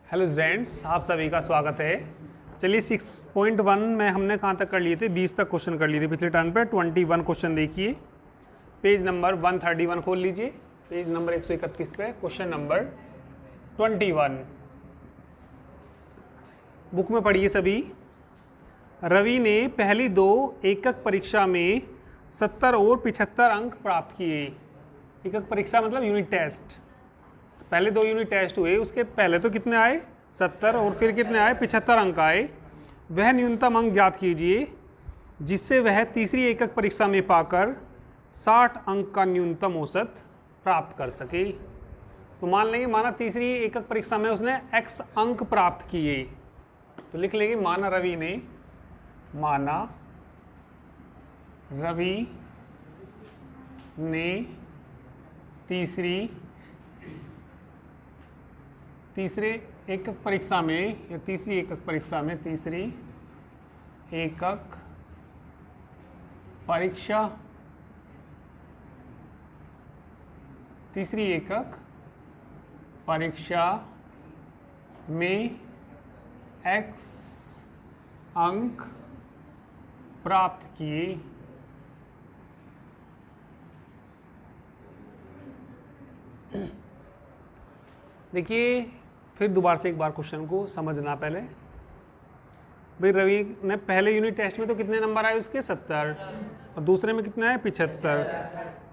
Hello students, आप सभी का स्वागत है। चलिए 6.1 में हमने कहाँ तक कर लिए थे, 20 तक क्वेश्चन कर लिए थे पिछले टर्न पे। 21 क्वेश्चन देखिए, पेज नंबर 131 खोल लीजिए, पेज नंबर 131 पे क्वेश्चन नंबर 21 बुक में पढ़िए सभी। रवि ने पहली दो एकक परीक्षा में 70 और 75 अंक प्राप्त किए। एकक परीक्षा मतलब यूनिट टेस्ट। पहले दो यूनिट टेस्ट हुए, उसके पहले तो कितने आए 70 और फिर कितने आए 75 अंक आए। वह न्यूनतम अंक ज्ञात कीजिए जिससे वह तीसरी एकक परीक्षा में पाकर 60 अंक का न्यूनतम औसत प्राप्त कर सके। तो मान लेंगे माना तीसरी एकक परीक्षा में उसने x अंक प्राप्त किए, तो लिख लेंगे माना रवि ने तीसरे एकक परीक्षा में या तीसरी एकक परीक्षा में तीसरी एकक परीक्षा में x अंक प्राप्त किए। देखिए फिर दोबारा से एक बार क्वेश्चन को समझना। पहले भाई रवि ने पहले यूनिट टेस्ट में तो कितने नंबर आए उसके 70 और दूसरे में कितने आए 75।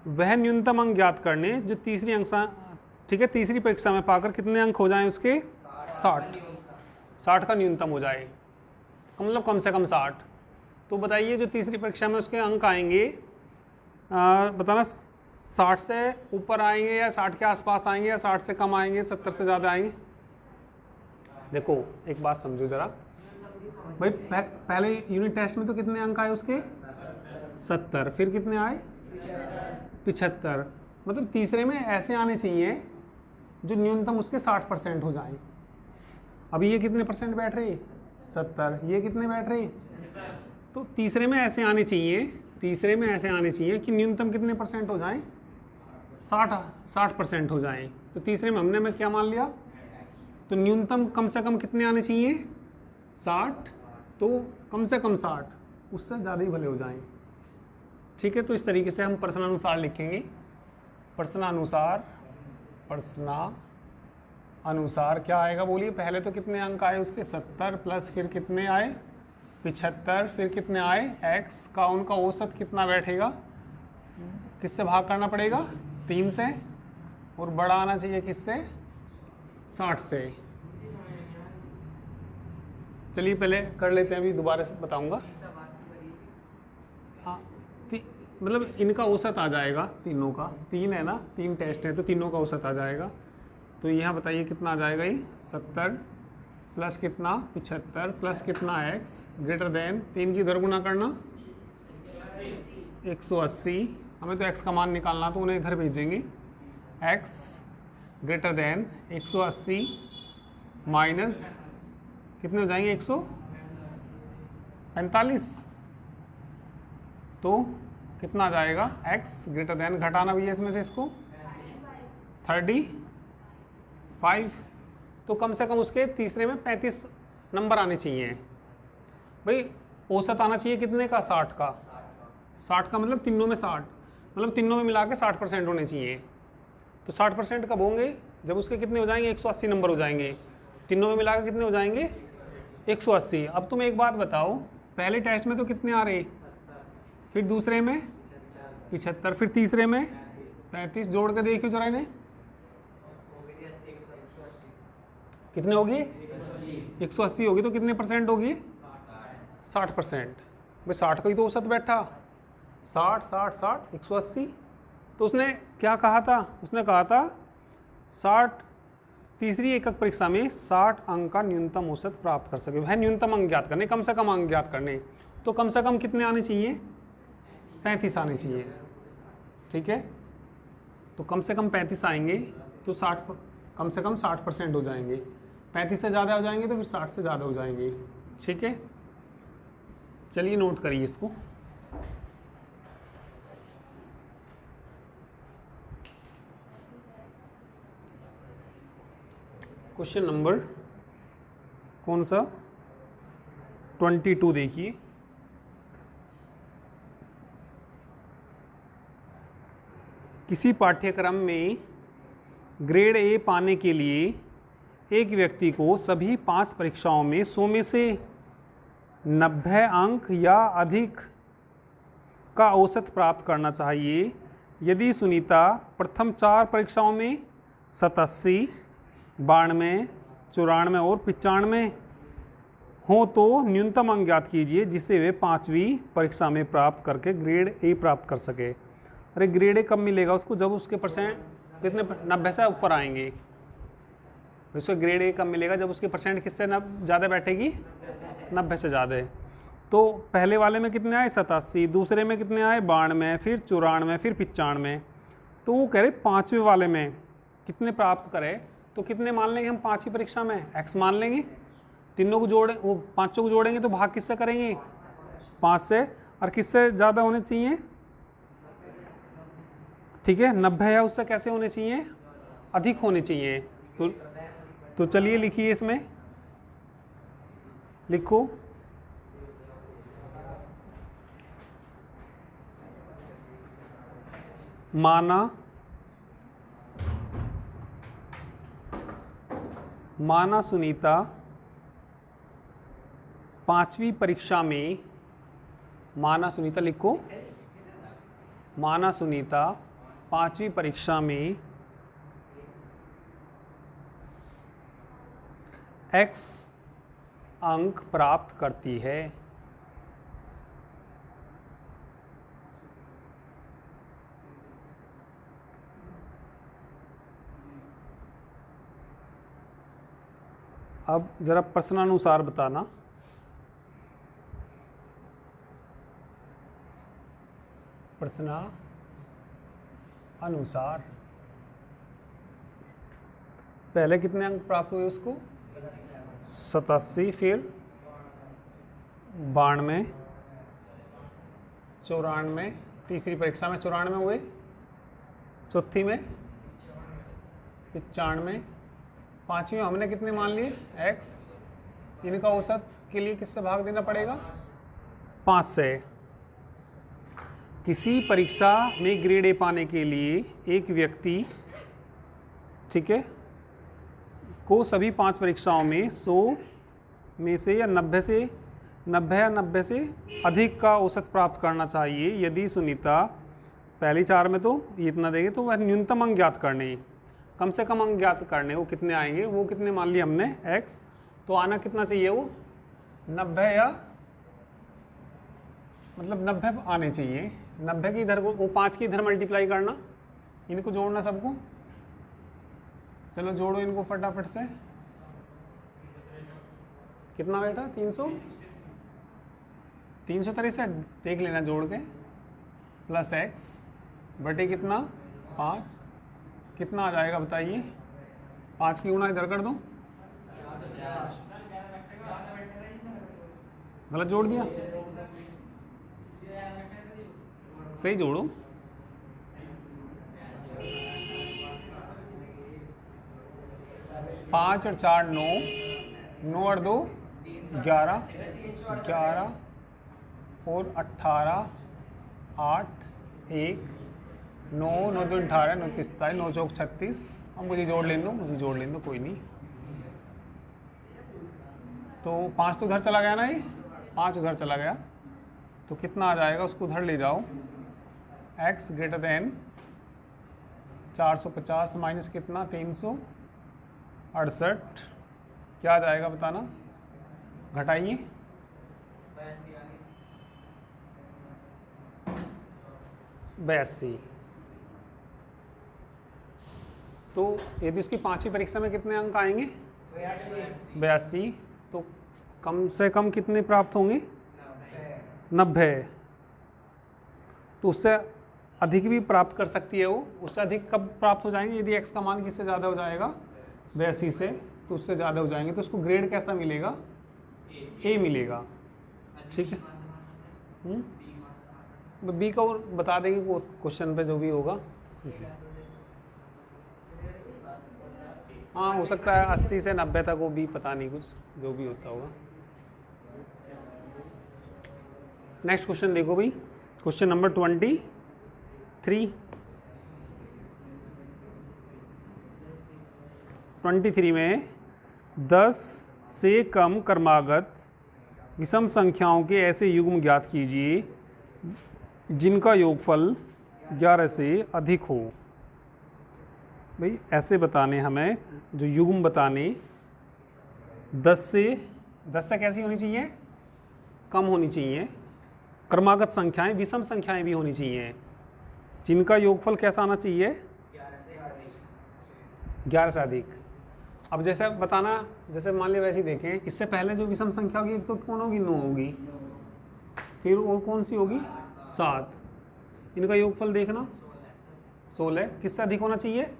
वह न्यूनतम अंक ज्ञात करने जो तीसरी तीसरी परीक्षा में पाकर कितने अंक हो जाएं उसके 60 का न्यूनतम हो जाए, मतलब कम से कम 60। तो बताइए जो तीसरी परीक्षा में उसके अंक आएंगे, बताना 60 से ऊपर आएंगे या 60 के आसपास आएंगे या 60 से कम आएंगे, 70 से ज़्यादा आएंगे। देखो एक बात समझो ज़रा भाई, पहले यूनिट टेस्ट में तो कितने अंक आए उसके 70, फिर कितने आए 75। मतलब तीसरे में ऐसे आने चाहिए जो न्यूनतम उसके 60% हो जाए। अभी ये कितने परसेंट बैठ रहे 70, ये कितने बैठ रहे, तो तीसरे में ऐसे आने चाहिए कि न्यूनतम कितने परसेंट हो जाएं 60% हो जाएं। तो तीसरे में हमने क्या मान लिया, तो न्यूनतम कम से कम कितने आने चाहिए 60, तो कम से कम 60, उससे ज़्यादा ही भले हो जाएं। ठीक है, तो इस तरीके से हम प्रश्नानुसार लिखेंगे। प्रश्नानुसार क्या आएगा बोलिए। पहले तो कितने अंक आए उसके 70 प्लस फिर कितने आए 75, फिर कितने आए x का, उनका औसत कितना बैठेगा, किससे भाग करना पड़ेगा 3 से, और बड़ा आना चाहिए किससे 60 से। चलिए पहले कर लेते हैं, अभी दोबारा से बताऊंगा। हाँ, मतलब इनका औसत आ जाएगा तीनों का, 3 है ना, 3 टेस्ट है तो तीनों का औसत आ जाएगा। तो यहाँ बताइए कितना आ जाएगा, ये 70 प्लस कितना 75 प्लस कितना x ग्रेटर देन 3 की इधर गुना करना 180। हमें तो x का मान निकालना, तो उन्हें इधर भेजेंगे। x ग्रेटर देन 180 माइनस कितने हो जाएंगे 145, तो कितना आ जाएगा x ग्रेटर देन, घटाना भी है इसमें से इसको 35। तो कम से कम उसके तीसरे में 35 नंबर आने चाहिए भाई। औसत आना चाहिए कितने का 60 का, 60 का मतलब तीनों में 60, मतलब तीनों में मिला के 60% होने चाहिए। तो 60% कब होंगे, जब उसके कितने हो जाएंगे 180 नंबर हो जाएंगे। तीनों में मिला के कितने हो जाएंगे 180। अब तुम एक बात बताओ, पहले टेस्ट में तो कितने आ रहे, फिर दूसरे में 75, फिर तीसरे में 35, जोड़ के देखियो जरा इन्हें कितने होगी 180 होगी, तो कितने परसेंट होगी 60%। भाई 60 का ही तो औसत बैठा, 60 180। तो उसने क्या कहा था, उसने कहा था 60 तीसरी एकक परीक्षा में 60 अंक का न्यूनतम औसत प्राप्त कर सके। वह न्यूनतम अंक ज्ञात करने, कम से कम अंक ज्ञात करने, तो कम से कम कितने आने चाहिए 35 आने चाहिए। ठीक है, तो कम से कम 35 आएंगे तो 60 कम से कम 60% हो जाएंगे। 35 से ज़्यादा हो जाएंगे तो फिर 60 से ज़्यादा हो जाएंगे। ठीक है, चलिए नोट करिए इसको। क्वेश्चन नंबर कौन सा 22 देखिए, किसी पाठ्यक्रम में ग्रेड ए पाने के लिए एक व्यक्ति को सभी 5 परीक्षाओं में 100 में से 90 अंक या अधिक का औसत प्राप्त करना चाहिए। यदि सुनीता प्रथम 4 परीक्षाओं में 87, 92, 94 और 95 हो तो न्यूनतम अंक ज्ञात कीजिए जिससे वे 5वीं परीक्षा में प्राप्त करके ग्रेड ए प्राप्त कर सके। अरे ग्रेड ए कब मिलेगा उसको? जब उसके परसेंट कितने 90 से ऊपर आएंगे। उसको ग्रेड ए कब मिलेगा? जब उसके परसेंट किससे ज़्यादा बैठेगी? 90 से ज़्यादा। तो पहले वाले में कितने आए? 87, दूसरे में कितने आए? 92, फिर 94, फिर 95। तो वो कह रहे 5वें वाले में कितने प्राप्त करें, तो कितने मान लेंगे हम 5वीं परीक्षा में? x मान लेंगे। तीनों को जोड़े, वो 5 को जोड़ेंगे तो भाग किससे करेंगे? 5 से। और किससे ज़्यादा होने चाहिए? ठीक है, 90 है उससे कैसे होने चाहिए? अधिक होने चाहिए। तो चलिए लिखिए, इसमें लिखो माना सुनीता 5वीं परीक्षा में, माना सुनीता लिखो, माना सुनीता 5वीं परीक्षा में x अंक प्राप्त करती है। अब जरा प्रश्नानुसार बताना। प्रश्नानुसार पहले कितने अंक प्राप्त हुए उसको? 87, फिर 92, 94, तीसरी परीक्षा में 94 हुए, चौथी में 95, 5वीं में हमने कितने मान लिए? x। इनका औसत के लिए किससे भाग देना पड़ेगा? 5 से। किसी परीक्षा में ग्रेड ए पाने के लिए एक व्यक्ति, ठीक है, को सभी 5 परीक्षाओं में 100 में से या 90 से अधिक का औसत प्राप्त करना चाहिए। यदि सुनीता पहली 4 में तो इतना देंगे तो वह न्यूनतम अंक ज्ञात करने, कम से कम अंक ज्ञात करने, वो कितने आएंगे? वो कितने मान लिए हमने? x। तो आना कितना चाहिए? वो 90 या मतलब 90 आने चाहिए। 90 की इधर को, वो 5 की इधर मल्टीप्लाई करना, इनको जोड़ना सबको। चलो जोड़ो इनको फटाफट से। कितना बेटा? 363 देख लेना जोड़ के, प्लस x बटे कितना? 5। कितना आ जाएगा बताइए? 5 की गुणा इधर कर दो। गलत जोड़ दिया? सही जोड़ो। 5 और 4 9, 9 और 2 11, 11 और 18, 8, 1, 9, 9 2 18, 9 3 27, 9 चौक 36। अब मुझे जोड़ लेने दो, कोई नहीं। तो 5 तो उधर चला गया ना, ये 5 उधर चला गया, तो कितना आ जाएगा? उसको उधर ले जाओ। x ग्रेटर देन 450 माइनस कितना? 368। क्या आ जाएगा बताना? घटाइए। 82। तो यदि उसकी 5वीं परीक्षा में कितने अंक आएंगे? 82। तो कम से कम कितने प्राप्त होंगे? 90। तो उससे अधिक भी प्राप्त कर सकती है वो। उससे अधिक कब प्राप्त हो जाएंगे? यदि x का मान किससे ज़्यादा हो जाएगा? 82 से, तो उससे ज़्यादा हो जाएंगे। तो उसको ग्रेड कैसा मिलेगा? ए मिलेगा। ठीक है, बी का और बता देंगे क्वेश्चन पे जो भी होगा। हाँ हो सकता है 80 से 90 तक, वो भी पता नहीं, कुछ जो भी होता होगा। नेक्स्ट क्वेश्चन देखो भाई, क्वेश्चन नंबर 23 में 10 से कम क्रमागत विषम संख्याओं के ऐसे युग्म ज्ञात कीजिए जिनका योगफल 11 से अधिक हो। भाई ऐसे बताने हमें, जो युग्म बताने 10 से कैसी होनी चाहिए, कम होनी चाहिए, क्रमागत संख्याएं विषम संख्याएं भी होनी चाहिए, जिनका योगफल कैसा आना चाहिए, 11 से अधिक। अब जैसे बताना, जैसे मान लिया वैसे ही देखें, इससे पहले जो विषम संख्या होगी एक तो कौन होगी, 9 होगी, फिर और कौन सी होगी, 7, इनका योगफल देखना 16, किससे अधिक होना चाहिए,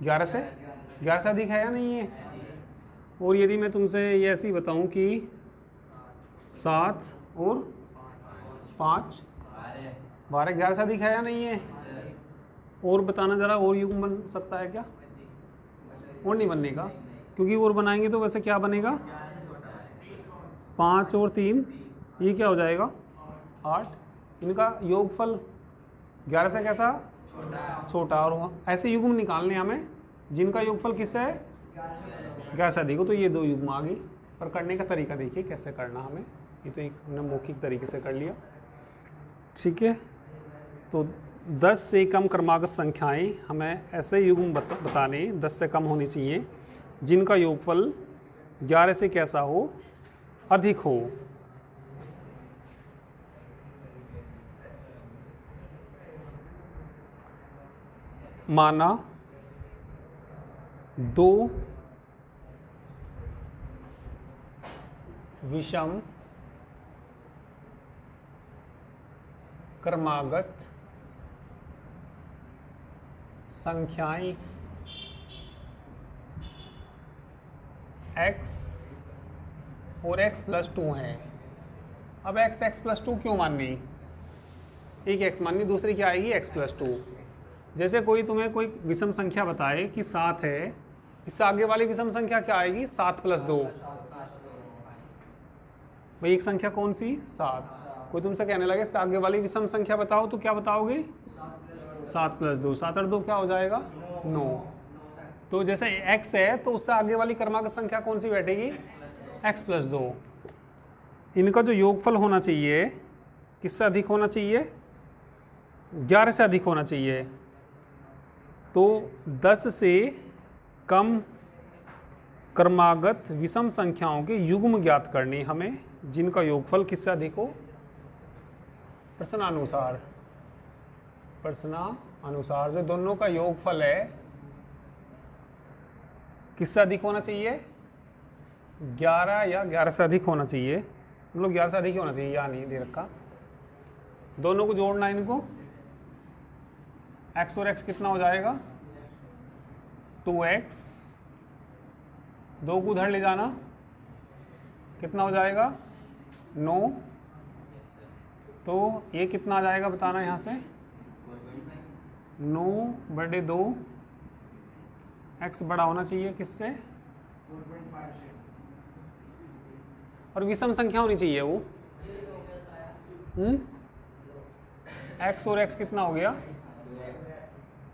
11 से अधिक है या नहीं है। और यदि मैं तुमसे ये ऐसे ही बताऊं कि 7 और 5 12, 11 से अधिक है या नहीं है, और बताना जरा, और युग्म बन सकता है क्या, और नहीं बनने का, क्योंकि और बनाएंगे तो वैसे क्या बनेगा, 5 और 3, ये क्या हो जाएगा 8, इनका योगफल 11 से कैसा, छोटा। और ऐसे युग्म निकालने हमें जिनका योगफल किससे है, 11 से अधिक हो, तो ये 2 युग्म आ गई। पर करने का तरीका देखिए कैसे करना हमें, ये तो एक हमने मौखिक तरीके से कर लिया, ठीक है। तो 10 से कम क्रमागत संख्याएं हमें ऐसे युग्म बताने 10 से कम होनी चाहिए जिनका योगफल 11 से कैसा हो, अधिक हो। माना 2 विषम क्रमागत संख्याएं x और x प्लस 2 हैं। अब x प्लस 2 क्यों माननी, एक x माननी, दूसरी क्या आएगी, x प्लस 2। जैसे तुम्हें कोई विषम संख्या बताए कि 7 है, इससे आगे वाली विषम संख्या क्या आएगी, 7 प्लस 2। भाई एक संख्या कौन सी, 7। कोई तुमसे कहने लगे इससे आगे वाली विषम संख्या बताओ, तो क्या बताओगे, 7 प्लस 2, 7 और 2 क्या हो जाएगा, 9। तो जैसे x है तो उससे आगे वाली क्रमागत संख्या कौन सी बैठेगी, x प्लस 2। इनका जो योगफल होना चाहिए किससे अधिक होना चाहिए, 11 से अधिक होना चाहिए। तो 10 से कम क्रमागत विषम संख्याओं के युग्म ज्ञात करने हमें जिनका योगफल किससे अधिक हो, प्रश्नानुसार जो दोनों का योगफल है किससे अधिक होना चाहिए, 11 या 11 से अधिक होना चाहिए, मतलब 11 से अधिक होना चाहिए, या नहीं दे रखा। दोनों को जोड़ना है, इनको x और x कितना हो जाएगा, 2x, 2 को उधर ले जाना, कितना हो जाएगा, 9। तो ये कितना आ जाएगा बताना यहाँ से, 9/2, x बड़ा होना चाहिए किससे, और विषम संख्या होनी चाहिए वो, x और x कितना हो गया,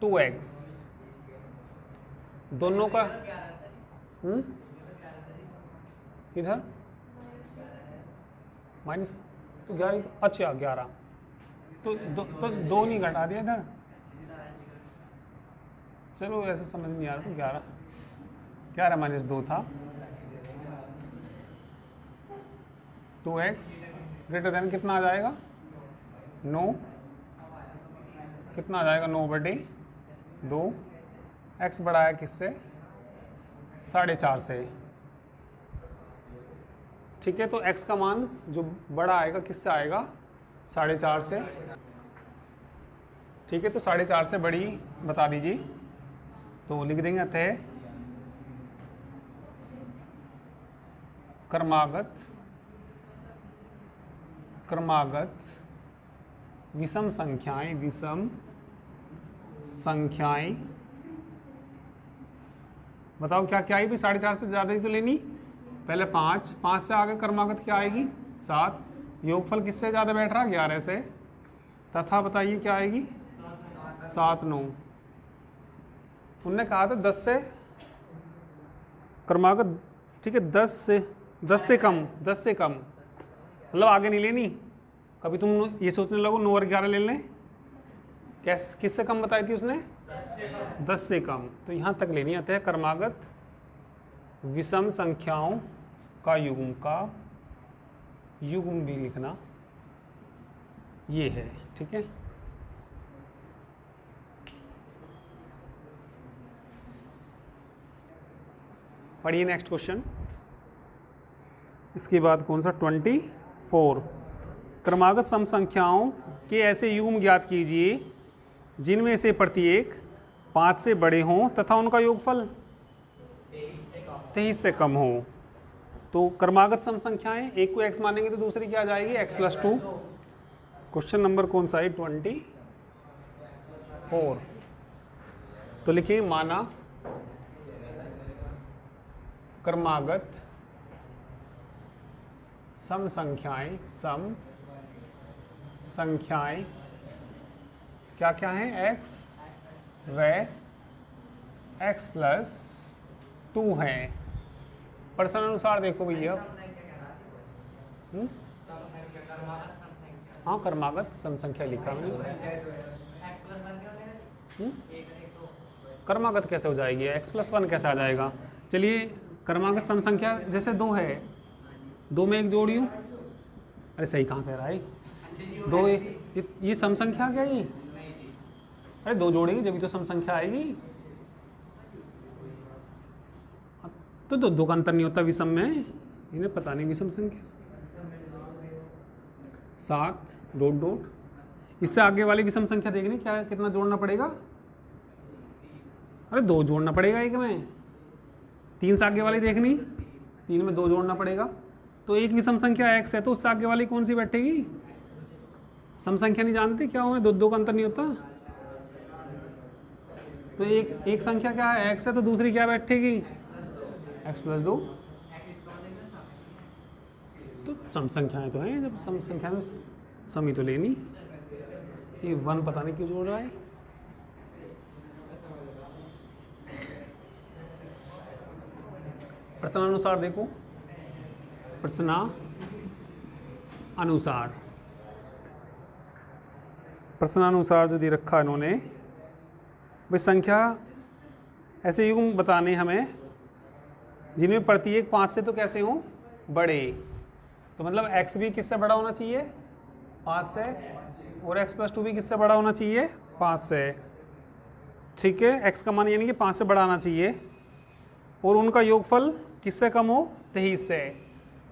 2x, दोनों का इधर माइनस, तो 11, अच्छा 11, तो 2 नहीं घटा दिया इधर, चलो ऐसे समझ नहीं आ रहा, तो 11 माइनस 2 था, 2x ग्रेटर देन कितना आ जाएगा, 9, कितना आ जाएगा, 9/2, x बड़ा है किससे, 4.5 से, ठीक है। तो x का मान जो बड़ा आएगा किससे आएगा, 4.5 से, ठीक है। तो 4.5 से बड़ी बता दीजिए, तो लिख देंगे अतः क्रमागत विषम संख्याएं बताओ क्या क्या आई भाई, 4.5 से ज़्यादा ही तो लेनी। पहले 5, 5 से आगे क्रमागत क्या आएगी 7, योगफल किससे ज़्यादा बैठ रहा 11 से, तथा बताइए क्या आएगी 7 9। उनने कहा था 10 से क्रमागत, ठीक है 10 से कम, 10 से कम मतलब आगे नहीं लेनी। कभी तुम ये सोचने लगो 9 और 11 ले लें, किससे कम बताई थी उसने 10 से कम, तो यहाँ तक लेनी आते हैं क्रमागत विषम संख्याओं का युग्म भी लिखना ये है, ठीक है। पढ़िए नेक्स्ट क्वेश्चन। इसके बाद कौन सा 24, क्रमागत सम संख्याओं के ऐसे युग्म ज्ञात कीजिए जिनमें से प्रत्येक 5 से बड़े हों तथा उनका योगफल 23 से कम हो। तो क्रमागत सम संख्याएं, एक को x मानेंगे तो दूसरी क्या आ जाएगी x+2। क्वेश्चन नंबर कौन सा है 24। तो लिखिए माना क्रमागत सम संख्याएं क्या क्या हैं x व x+2 हैं। प्रश्न अनुसार देखो भैया, हाँ क्रमागत सम संख्या लिखा मैंने। क्रमागत कैसे हो जाएगी, x+1 कैसे आ जाएगा। चलिए क्रमागत सम संख्या जैसे 2 है, 2 में 1 जोड़ियो, अरे सही कहाँ कह रहा है 2 ये सम संख्या क्या है, अरे 2 जोड़ेगी जब तो सम संख्या आएगी। तो 2 का अंतर नहीं होता विषम में, इन्हें पता नहीं विषम संख्या। 7 ... इससे आगे वाली विषम संख्या देखनी क्या कितना जोड़ना पड़ेगा, अरे 2 जोड़ना पड़ेगा एक में। 3 से आगे वाली देखनी, 3 में 2 जोड़ना पड़ेगा। तो एक विषम संख्या x है तो उससे आगे वाली कौन सी बैठेगी, सम संख्या नहीं जानते क्या हुआ, 2 का अंतर नहीं होता। तो एक संख्या क्या है x है तो दूसरी क्या बैठेगी x+2। तो सम संख्याएं तो हैं, जब सम संख्या में सम ही तो लेनी। ये 1 पता नहीं क्यों जोड़ रहा है। प्रश्नानुसार देखो, प्रश्नानुसार जो दे रखा इन्होंने भाई, संख्या ऐसे युग्म बताने हमें जिनमें प्रत्येक 5 से तो कैसे हों बड़े। तो मतलब x भी किससे बड़ा होना चाहिए 5 से, और x+2 भी किससे बड़ा होना चाहिए 5 से, ठीक है। x का मान यानी कि 5 से बड़ा आना चाहिए, और उनका योगफल किससे कम हो 23 से।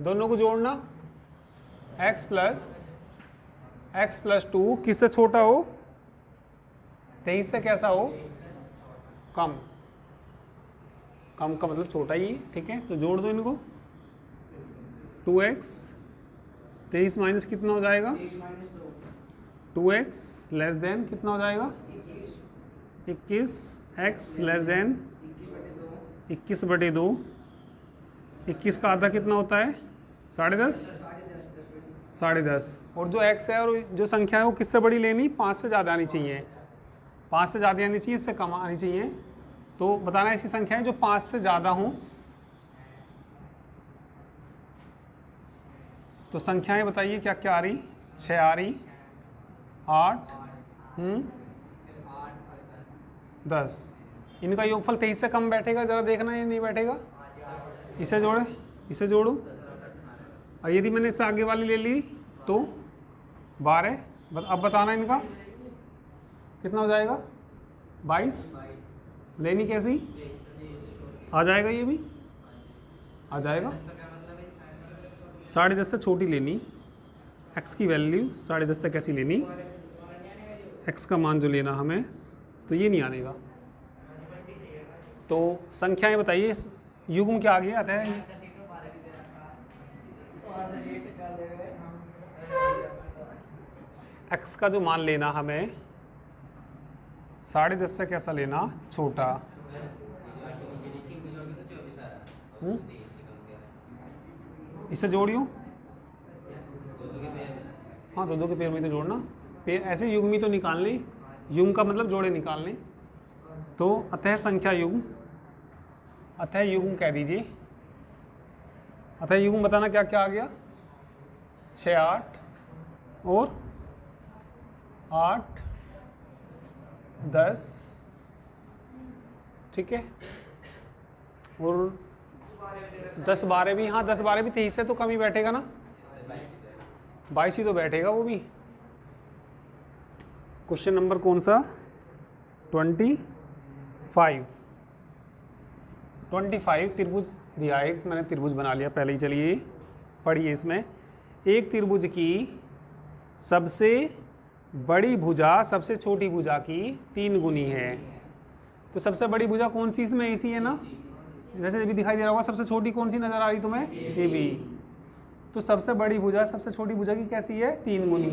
दोनों को जोड़ना x+2 किससे छोटा हो 23 से कैसा हो कम का मतलब छोटा ही, ठीक है। तो जोड़ दो इनको, 2x 23 माइनस कितना हो जाएगा 2x लेस देन कितना हो जाएगा 21, x लेस देन 21/2, 21 का आधा कितना होता है 10.5, और जो x है और जो संख्या है वो किससे बड़ी लेनी 5 से ज़्यादा आनी चाहिए, 5 से ज़्यादा आनी चाहिए, इससे कम आनी चाहिए। तो बताना ऐसी संख्याएं जो 5 से ज़्यादा हों। तो संख्याएं बताइए क्या क्या आ रही, 6 आ रही, 8 10। इनका योगफल 23 से कम बैठेगा, जरा देखना ये नहीं बैठेगा। इसे जोड़े, इसे जोड़ो, और यदि मैंने इससे आगे वाली ले ली तो 12। अब बताना इनका कितना हो जाएगा 22। लेनी कैसी आ जाएगा, ये भी आ जाएगा 10.5 से छोटी लेनी, x की वैल्यू 10.5 से कैसी लेनी, x का मान जो लेना हमें, तो ये नहीं आनेगा। तो संख्याएं बताइए युग्म क्या आगे आता है, x का जो मान लेना हमें 10.5 से कैसा लेना छोटा, इससे जोड़ियो, हाँ दो दो के पेयर में तो जोड़ना, पेयर ऐसे युग्मी तो निकालने, युग्म का मतलब जोड़े निकालने। तो अतः संख्या युग्म, अतः युग्म कह दीजिए, अतः युग्म बताना क्या क्या आ गया, 6 8 और 8 10, ठीक है, और 10 12 भी, हाँ 10 12 भी 23 से तो कम ही बैठेगा ना, 22 ही तो बैठेगा वो भी। क्वेश्चन नंबर कौन सा, 25 त्रिभुज दिया है, मैंने त्रिभुज बना लिया पहले ही, चलिए पढ़िए। इसमें एक त्रिभुज की सबसे बड़ी भुजा सबसे छोटी भुजा की 3 गुनी है। तो सबसे बड़ी भुजा कौन सी इसमें, ऐसी है ना, वैसे भी दिखाई दे रहा होगा। सबसे छोटी कौन सी नजर आ रही तुम्हें, ए बी। तो सबसे बड़ी भुजा सबसे छोटी भुजा की कैसी है, 3 गुनी।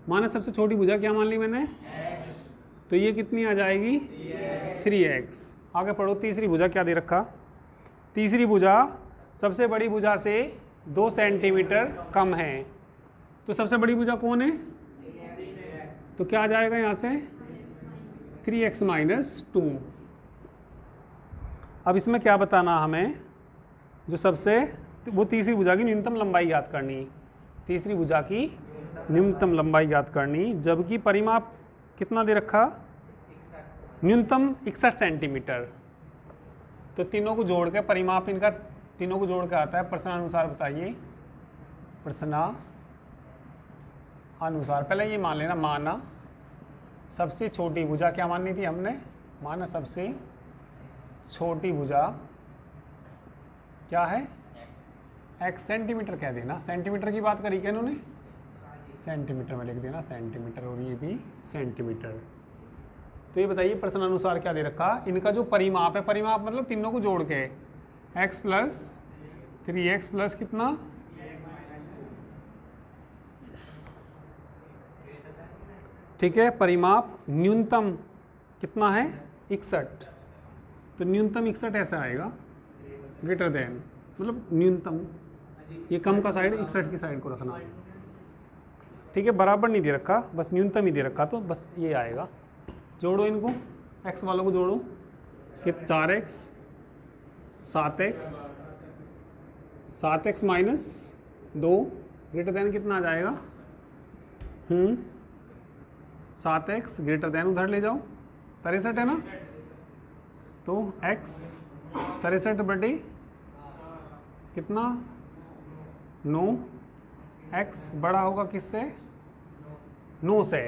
माना सबसे छोटी भुजा क्या मान ली मैंने, तो ये कितनी आ जाएगी, 3x। आगे पढ़ो, तीसरी भुजा क्या दे रखा, तीसरी भुजा सबसे बड़ी भुजा से 2 सेंटीमीटर कम है। तो सबसे बड़ी भुजा कौन है, तो क्या आ जाएगा यहाँ से, 3x - 2। अब इसमें क्या बताना हमें, जो सबसे, वो तीसरी भुजा की न्यूनतम लंबाई याद करनी, तीसरी भुजा की न्यूनतम लंबाई याद करनी, जबकि परिमाप कितना दे रखा, न्यूनतम 61 सेंटीमीटर। तो तीनों को जोड़ के परिमाप इनका तीनों को जोड़ के आता है। प्रश्नानुसार बताइए, प्रश्नानुसार पहले ये मान लेना, माना सबसे छोटी भुजा क्या माननी थी हमने, माना सबसे छोटी भुजा क्या है, x सेंटीमीटर कह देना, सेंटीमीटर की बात करी क्या इन्होंने, सेंटीमीटर में लिख देना, सेंटीमीटर, और ये भी सेंटीमीटर। तो ये बताइए प्रश्नानुसार क्या दे रखा, इनका जो परिमाप है, परिमाप मतलब तीनों को जोड़ के, x + 3x + कितना, ठीक है, परिमाप न्यूनतम कितना है, 61। तो न्यूनतम 61 ऐसा आएगा, ग्रेटर देन मतलब न्यूनतम, ये कम का साइड 61 की साइड को रखना, ठीक है, बराबर नहीं दे रखा, बस न्यूनतम ही दे रखा, तो बस ये आएगा। जोड़ो इनको, x वालों को जोड़ो, कि 4x 7x - 2 ग्रेटर देन कितना आ जाएगा, 7x ग्रेटर देन उधर ले जाओ, 63 है ना, तो x 63 बटे कितना, 9, x बड़ा होगा किससे, 9 से,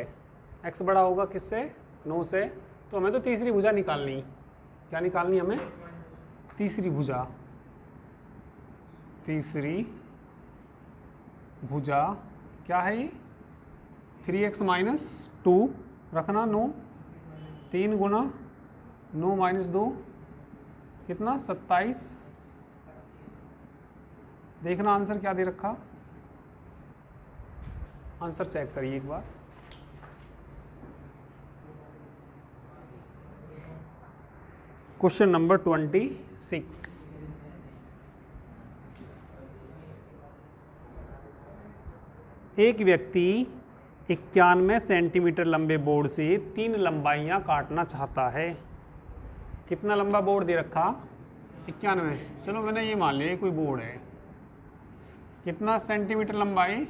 x बड़ा होगा किससे, 9 से। तो हमें तो तीसरी भुजा निकालनी, क्या निकालनी हमें, तीसरी भुजा, तीसरी भुजा क्या है ये, 3x - 2 रखना, 9, 3 गुना 9 - 2 कितना, 27। देखना आंसर क्या दे रखा, आंसर चेक करिए एक बार। क्वेश्चन नंबर 26, एक व्यक्ति 91 सेंटीमीटर लंबे बोर्ड से 3 लंबाइयाँ काटना चाहता है। कितना लंबा बोर्ड दे रखा, 91, चलो मैंने ये मान लिया कोई बोर्ड है, कितना सेंटीमीटर लंबाई,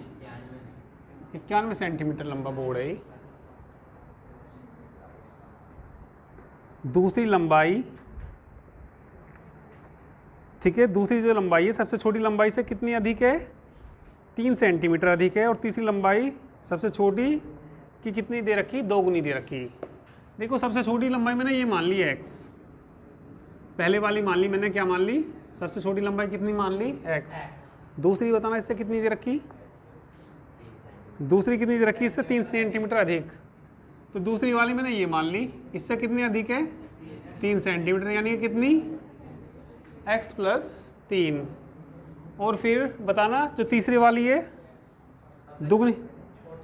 91 सेंटीमीटर लंबा बोर्ड है। दूसरी लंबाई, ठीक है, दूसरी जो लंबाई है सबसे छोटी लंबाई से कितनी अधिक है, 3 सेंटीमीटर अधिक है, और तीसरी लंबाई सबसे छोटी की कितनी दे रखी, 2 गुनी दे रखी। देखो सबसे छोटी लंबाई मैंने ये मान ली x, पहले वाली मान ली मैंने, क्या मान ली, सबसे छोटी लंबाई कितनी मान ली, x। दूसरी बताना इससे कितनी दे रखी, दूसरी कितनी दे रखी, इससे 3 सेंटीमीटर अधिक। तो दूसरी वाली मैंने ये मान ली, इससे कितनी अधिक है, 3 सेंटीमीटर, यानी कितनी, x + 3। और फिर बताना जो तीसरी वाली है, दुगनी,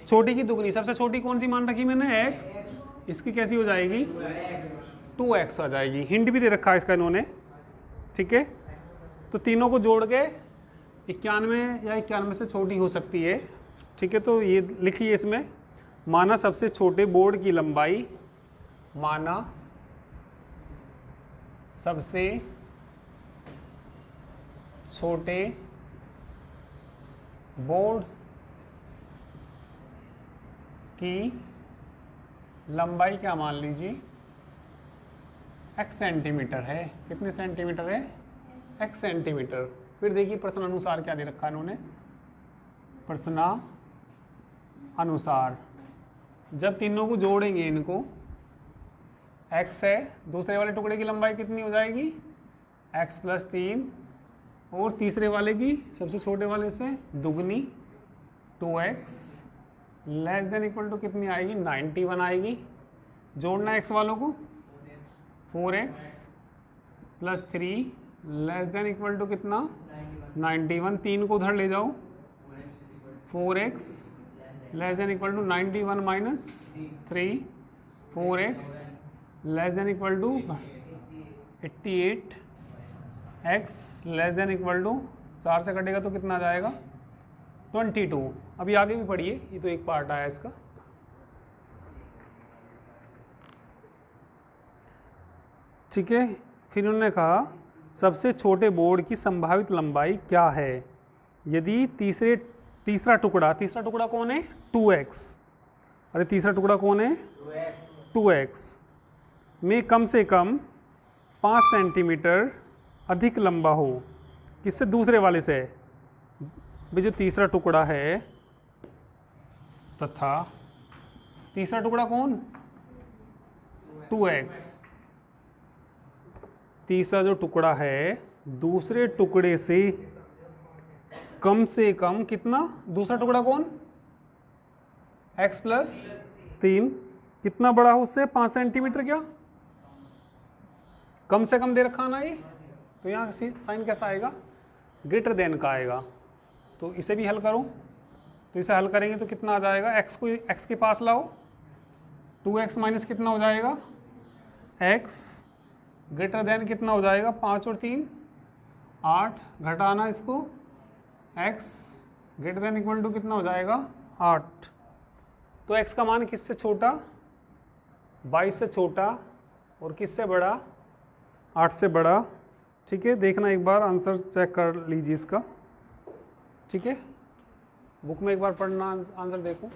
छोटी की दुगनी, सबसे छोटी कौन सी मान रखी मैंने, x, इसकी कैसी हो जाएगी, 2x आ जाएगी। हिंट भी दे रखा है इसका इन्होंने, ठीक है। तो तीनों को जोड़ के 91 या 91 से छोटी हो सकती है। ठीक है, तो ये लिखिए इसमें, माना सबसे छोटे बोर्ड की लंबाई, माना सबसे छोटे बोर्ड की लंबाई क्या मान लीजिए, x सेंटीमीटर है। कितने सेंटीमीटर है? x centimetre. फिर देखिए प्रश्न अनुसार क्या दे रखा है इन्होंने, प्रश्न अनुसार जब तीनों को जोड़ेंगे इनको, x है, दूसरे वाले टुकड़े की लंबाई कितनी हो जाएगी, x प्लस 3, और तीसरे वाले की सबसे छोटे वाले से दुगनी 2x less than equal to कितनी आएगी, 91 आएगी। जोड़ना x वालों को, 4x plus 3 less than equal to कितना, 91। 3 को उधर ले जाओ, 4x less than equal to 91 minus 3, 4x less than equal to 88, x less than equal to 4 से कटेगा तो कितना आ जाएगा, 22। अभी आगे भी पढ़िए, ये तो एक पार्ट आया इसका। ठीक है, फिर उन्होंने कहा सबसे छोटे बोर्ड की संभावित लंबाई क्या है यदि तीसरा टुकड़ा कौन है, 2x। अरे तीसरा टुकड़ा कौन है, 2x में कम से कम 5 सेंटीमीटर अधिक लंबा हो। किससे? दूसरे वाले से। भाई जो तीसरा टुकड़ा है तथा तीसरा टुकड़ा कौन, 2x। तीसरा जो टुकड़ा है दूसरे टुकड़े से कम कितना, दूसरा टुकड़ा कौन, x प्लस 3, कितना बड़ा हो उससे, 5 सेंटीमीटर। क्या कम से कम दे रखा ना ये, तो यहाँ साइन कैसा आएगा, ग्रेटर देन का आएगा। तो इसे भी हल करो, तो इसे हल करेंगे तो कितना आ जाएगा, x को x के पास लाओ, 2x माइनस कितना हो जाएगा, x ग्रेटर देन कितना हो जाएगा, 5 और 3 8, घटाना इसको, x greater than equal to कितना हो जाएगा, 8। तो x का मान किससे छोटा, 22 से छोटा, और किससे बड़ा, 8 से बड़ा। ठीक है, देखना एक बार आंसर चेक कर लीजिए इसका। ठीक है, बुक में एक बार पढ़ना, आंसर देखो।